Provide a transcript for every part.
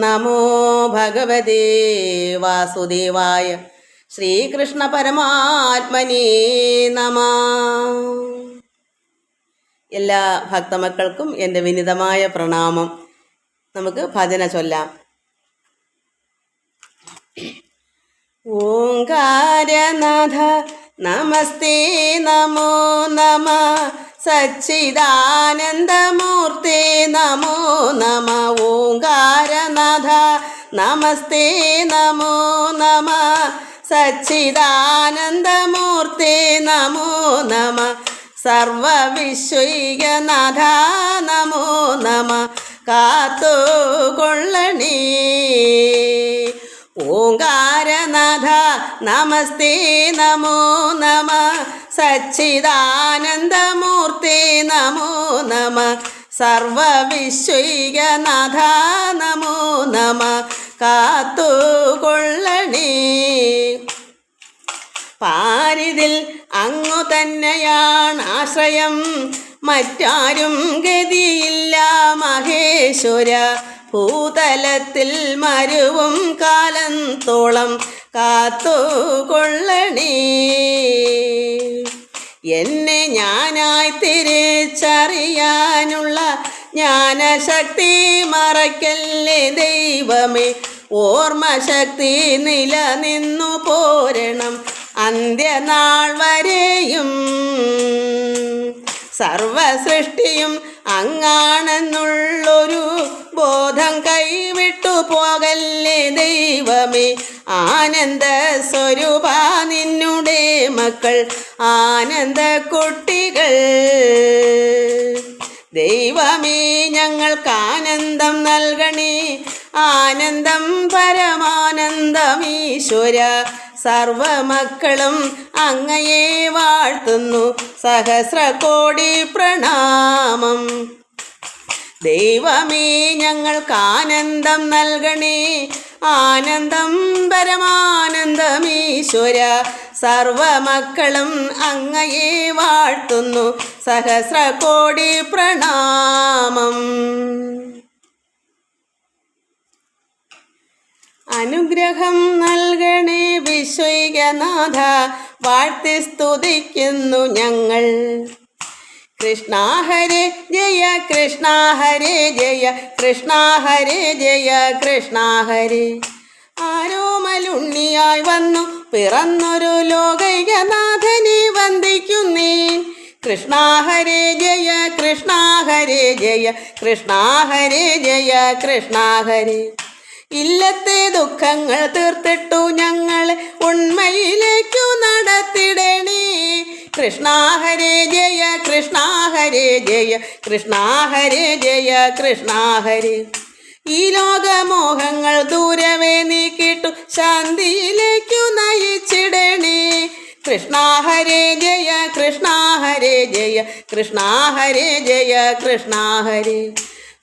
നമോ ഭഗവതേ വാസുദേവായ. ശ്രീകൃഷ്ണ പരമാത്മനേ നമഃ. എല്ലാ ഭക്തമക്കൾക്കും എൻ്റെ വിനീതമായ പ്രണാമം. നമുക്ക് ഭജന ചൊല്ലാം. ഓംകാരനാഥ നമസ്തേ നമോ നമ, സച്ചിദാനന്ദമൂർത്തേ നമോ നമ. ഓംകാരനാഥ നമസ്തേ നമോ നമ, സച്ചിദാനന്ദമൂർത്തേ നമോ നമ. സർവവിശ്വൈകനാഥ നമോ നമ, കാത്തുകൊള്ളണേ. ഓംകാരനാഥ നമസ്തേ നമോ നമ, സച്ചിദാനന്ദമൂർത്തേ നമോ നമ. സർവവിശ്വൈകനാഥ നമോ നമ, കാത്തുകൊള്ളണേ. പാരിതിൽ അങ്ങു തന്നെയാണ് ആശ്രയം, മറ്റാരും ഗതിയില്ല മഹേശ്വര. ഭൂതലത്തിൽ മരുവും കാലത്തോളം കാത്തുകൊള്ളണേ. എന്നെ ഞാനായി തിരിച്ചറിയാനുള്ള ജ്ഞാനശക്തി മറയ്ക്കല്ലേ ദൈവമേ. ഓർമ്മശക്തി നിലനിന്നു പോരണം അന്ത്യനാൾ വരെയും. സർവസൃഷ്ടിയും അങ്ങാണെന്നുള്ളൊരു ബോധം കൈവിട്ടു പോകല്ലേ ദൈവമേ. ആനന്ദ സ്വരൂപ നിന്നുടെ മക്കൾ ആനന്ദ കുട്ടികൾ. ദൈവമേ ഞങ്ങൾക്കാനന്ദം നൽകണേ, ആനന്ദം പരമാനന്ദമീശ്വര. സർവമക്കളും അങ്ങയെ വാഴ്ത്തുന്നു, സഹസ്രകോടി പ്രണാമം. ദൈവമേ ഞങ്ങൾക്കാനന്ദം നൽകണേ, ആനന്ദം പരമാനന്ദമീശ്വര. സർവമക്കളും അങ്ങയെ വാഴ്ത്തുന്നു, സഹസ്രകോടി പ്രണാമം. അനുഗ്രഹം നൽകണേ വിശ്വൈകനാഥ, വാഴ്ത്തി സ്തുതിക്കുന്നു ഞങ്ങൾ. കൃഷ്ണ ഹരേ ജയ കൃഷ്ണ ഹരേ ജയ, കൃഷ്ണ ഹരേ ജയ കൃഷ്ണ ഹരേ. ആരോമലുണ്ണിയായി വന്നു പിറന്നൊരു ലോകൈകനാഥനെ വന്ദിക്കുന്നേ. കൃഷ്ണ ഹരേ ജയ കൃഷ്ണ ഹരേ ജയ, കൃഷ്ണ ഹരേ ജയ കൃഷ്ണ ഹരേ. ഇല്ലത്തെ ദുഃഖങ്ങൾ തീർത്തിട്ടു ഞങ്ങളെ ഉണ്മയിലേക്കു നടത്തിടണേ. കൃഷ്ണ ഹരേ ജയ കൃഷ്ണ ഹരേ ജയ, കൃഷ്ണ ഹരേ ജയ കൃഷ്ണ ഹരേ. ഈ ലോകമോഹങ്ങൾ ദൂരവേ നീക്കിട്ടു ശാന്തിയിലേക്കു നയിച്ചിടണേ. കൃഷ്ണ ഹരേ ജയ കൃഷ്ണ ഹരേ ജയ, കൃഷ്ണ ഹരേ ജയ കൃഷ്ണ ഹരേ.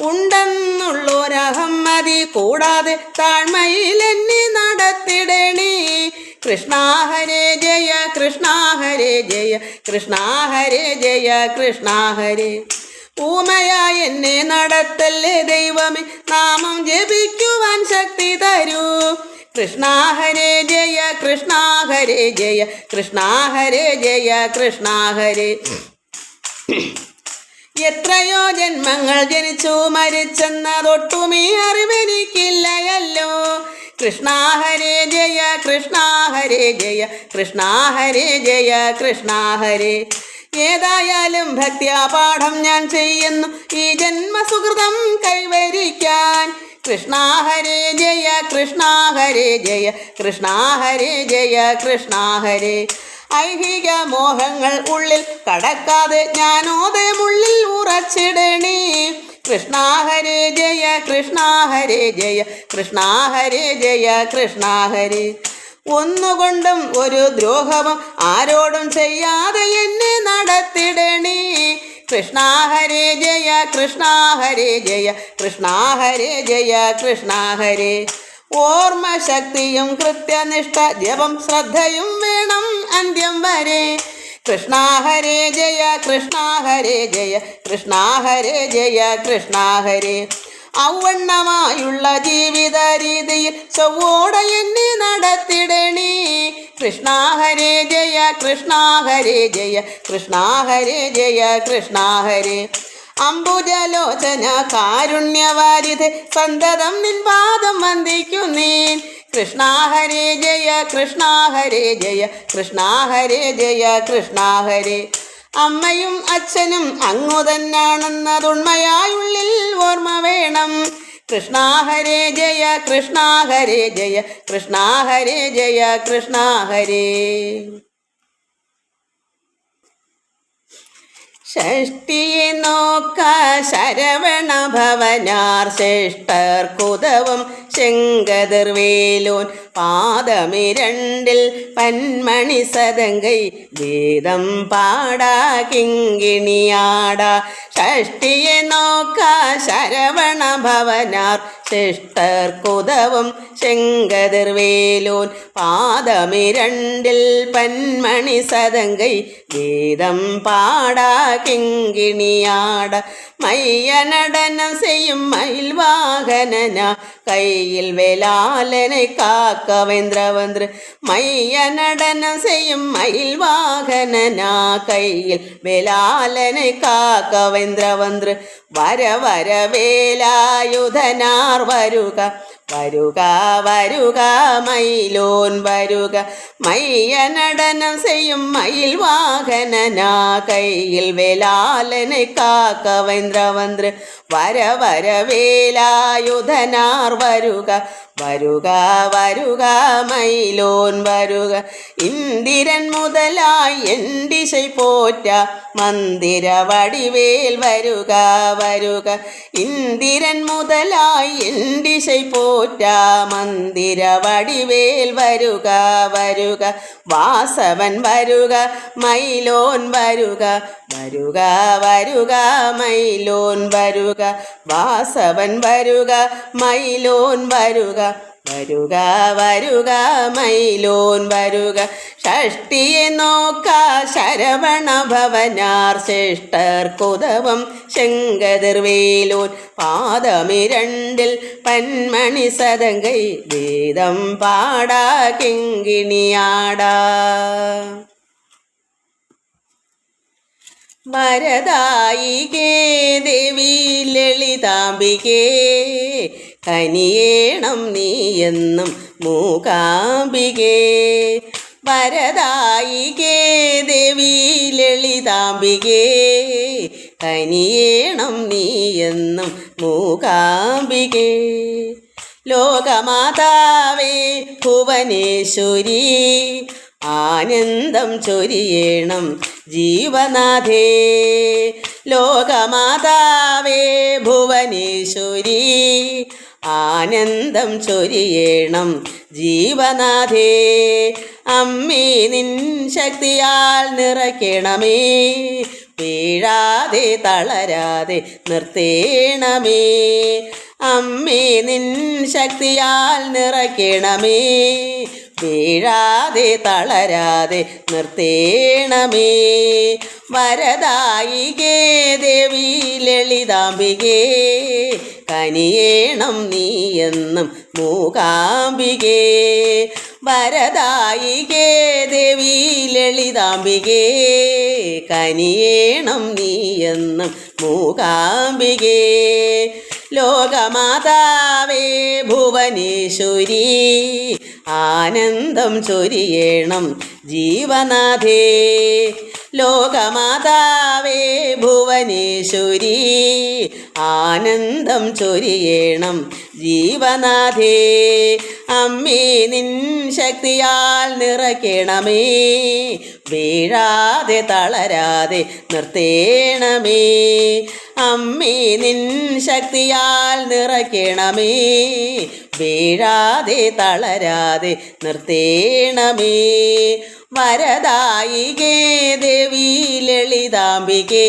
ഉണ്ടെന്നുള്ളൊരഹമ്മതി കൂടാതെ താഴ്മയിലെന്നെ നടത്തിടണേ. കൃഷ്ണ ഹരേ ജയ കൃഷ്ണ ഹരേ ജയ, കൃഷ്ണ ഹരേ ജയ കൃഷ്ണ ഹരേ. ഊമയായ എന്നെ നടത്തല്ലേ ദൈവമേ, നാമം ജപിക്കുവാൻ ശക്തി തരൂ. കൃഷ്ണ ഹരേ ജയ കൃഷ്ണ ഹരേ ജയ, കൃഷ്ണ ഹരേ ജയ കൃഷ്ണ ഹരേ. എത്രയോ ജന്മങ്ങൾ ജനിച്ചു മരിച്ചെന്നതൊട്ടുമീ അറിവെനിക്കില്ലയല്ലോ. കൃഷ്ണ ഹരേ ജയ കൃഷ്ണ ഹരേ ജയ, കൃഷ്ണ ഹരേ ജയ കൃഷ്ണ ഹരേ. ഏതായാലും ഭക്ത്യാപാഠം ഞാൻ ചെയ്യുന്നു ഈ ജന്മസുഹൃതം കൈവരിക്കാൻ. കൃഷ്ണ ഹരേ ജയ കൃഷ്ണ ഹരേ ജയ, കൃഷ്ണ ഹരേ ജയ കൃഷ്ണ ഹരേ. ഐഹിക മോഹങ്ങൾ ഉള്ളിൽ കടക്കാതെ ജ്ഞാനോദയമുള്ളിൽ ഉറച്ചിടണേ. കൃഷ്ണ ഹരേ ജയ കൃഷ്ണ ഹരേ ജയ, കൃഷ്ണ ഹരേ ജയ കൃഷ്ണ ഹരേ. ഒന്നുകൊണ്ടും ഒരു ദ്രോഹവും ആരോടും ചെയ്യാതെ എന്നെ നടത്തിടണേ. കൃഷ്ണ ഹരേ ജയ കൃഷ്ണ ഹരേ ജയ, കൃഷ്ണ ഹരേ ജയ കൃഷ്ണ ഹരേ. ഓർമ്മശക്തിയും കൃത്യനിഷ്ഠ ജപം ശ്രദ്ധയും വേണം അന്ത്യം വരെ. കൃഷ്ണ ഹരേ ജയ കൃഷ്ണ ഹരേ ജയ, കൃഷ്ണ ഹരേ ജയ കൃഷ്ണ ഹരേ. ഔവണ്ണമായുള്ള ജീവിത രീതിയിൽ ചൊവ്വോടെ എന്നെ നടത്തിടണേ. കൃഷ്ണ ഹരേ ജയ കൃഷ്ണ ഹരേ ജയ കൃഷ്ണ ഹരേ ജയ കൃഷ്ണ ഹരേ. അംബുജലോചന കാരുണ്യവാരിധേ സന്തതം നിൻ പാദം വന്ദിക്കുന്നേൻ. കൃഷ്ണ ഹരേ ജയ കൃഷ്ണ ഹരേ ജയ കൃഷ്ണ ഹരേ ജയ കൃഷ്ണ ഹരേ. അമ്മയും അച്ഛനും അങ്ങു തന്നാണെന്നതുണ്മയായുള്ളിൽ ഓർമ്മ വേണം. കൃഷ്ണ ഹരേ ജയ കൃഷ്ണ ഹരേ ജയ കൃഷ്ണ ഹരേ ജയ കൃഷ്ണ ഹരേ. ഷഷ്ടിയെ നോക്ക ശരവണ ഭവനാർ ശ്രേഷ്ഠർക്കുതവും ശങ്കതിർവേലോൻ പാദമിരണ്ടിൽ പന്മണി സദങ്കൈ വേദം പാടാ കിങ്ങിണിയാടാ. ഷഷ്ടിയെ നോക്ക ശരവണ ഭവനാർ ശ്രേഷ്ഠർക്കുതവും ശങ്കതിർവേലോൻ പാദമിരണ്ടിൽ പന്മണി സദങ്കൈ വേദം പാടാ കിങ്ങിണിയാട. മയ്യനടനം ചെയ്യും മയിൽ വാഹനന കയ്യിൽ വേലാലനെ കാക്കവേന്ദ്രവന്ദ്ര. മയ്യനടനം ചെയ്യും മയിൽ വാഹനന കയ്യിൽ വേലാലനെ കാക്കവേന്ദ്രവന്ദ്ര. വര വര വേലായുധനാർ വരുക വരുക വരുക മയിലോൻ വരുക. മയ്യനടനം ചെയ്യും മയിൽ വാഹനന കയ്യിൽ വേലാലനെ കാക്കവേന്ദ്രവന്ദ്ര. വര വര വേലായുധനാർ വരുക വരുക വരുക മയിലോൻ വരുക. ഇന്ദിരൻ മുതലായി എണ്ടിശൈ പോറ്റ മന്ദിര വടിവേൽ വരുക വരുക. ഇന്ദിരൻ മുതലായി എണ്ടിശൈ പോറ്റ മന്ദിര വടിവേൽ വരുക വരുക. വാസവൻ വരുക മയിലോൻ വരുക വരുക വരുക മയിലോൻ വരുക. വാസവൻ വരുക മയിലോൻ വരുക വരുക വരുക മയിലോൻ വരുക. ഷഷ്ടിയെ നോക്ക ശരവണ ഭവനാർ ശ്രേഷ്ഠർക്കുതവും ശങ്കതിർവേലോൻ പാദമിരണ്ടിൽ പന്മണി സദങ്കൈ വേദം പാടാ കിങ്ങിണിയാടാ. വരദായികേ ദേവി ലളിതാംബികേ കനിയേണം നീയെന്നും മൂകാംബികേ. വരദായികേ ദേവി ലളിതാംബികേ കനിയേണം നീയെന്നും മൂകാംബികേ. ലോകമാതാവേ ഭുവനേശ്വരി ആനന്ദം ചൊരിയേണം ജീവനാഥേ. ലോകമാതാവേ ഭുവനേശ്വരി ആനന്ദം ചൊരിയേണം ജീവനാഥേ. അമ്മേ നിൻ ശക്തിയാൽ നിറയ്ക്കണമേ വീഴാതെ തളരാതെ നിർത്തേണമേ. അമ്മേ നിൻ ശക്തിയാൽ നിറയ്ക്കണമേ വീഴാതെ തളരാതെ നിർത്തേണമേ. വരദായികേ ദേവി ലളിതാംബികേ കനിയേണം നീയെന്നും മൂകാംബികേ. വരദായികേ ദേവി ലളിതാംബികേ കനിയേണം നീയെന്നും മൂകാംബികേ. ലോകമാതാവേ ഭുവനേശ്വരി ആനന്ദം ചൊരിയേണം ജീവനാഥേ. ലോകമാതാവേ ഭുവനേശ്വരി ആനന്ദം ചൊരിയേണം ജീവനാഥേ. അമ്മേ നിൻ ശക്തിയാൽ നിറയ്ക്കണമേ വീഴാതെ തളരാതെ നിർത്തേണമേ. അമ്മേ നിൻ ശക്തിയാൽ നിറയ്ക്കണമേ വീഴാതെ തളരാതെ നിർത്തേണമേ. വരദായികേ ദേവി ലളിതാംബികേ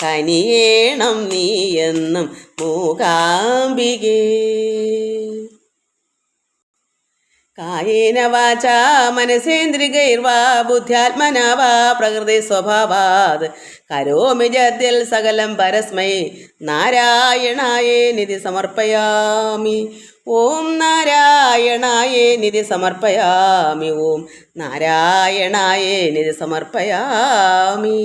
കനിയേണം നീയെന്നും മൂകാംബികേ. കായേന വാചാ മനസേന്ദ്രികൈർവാ ബുദ്ധ്യാത്മനാ വാ പ്രകൃതി സ്വഭാവാത് കരോമി ജദ്ദിൽ സകലം പരസ്മൈ നാരായണായേനിധി സമർപ്പയാമി. ഓം നാരായണായേനിധി സമർപ്പയാമി. ഓം നാരായണായേനിധി സമർപ്പയാമി.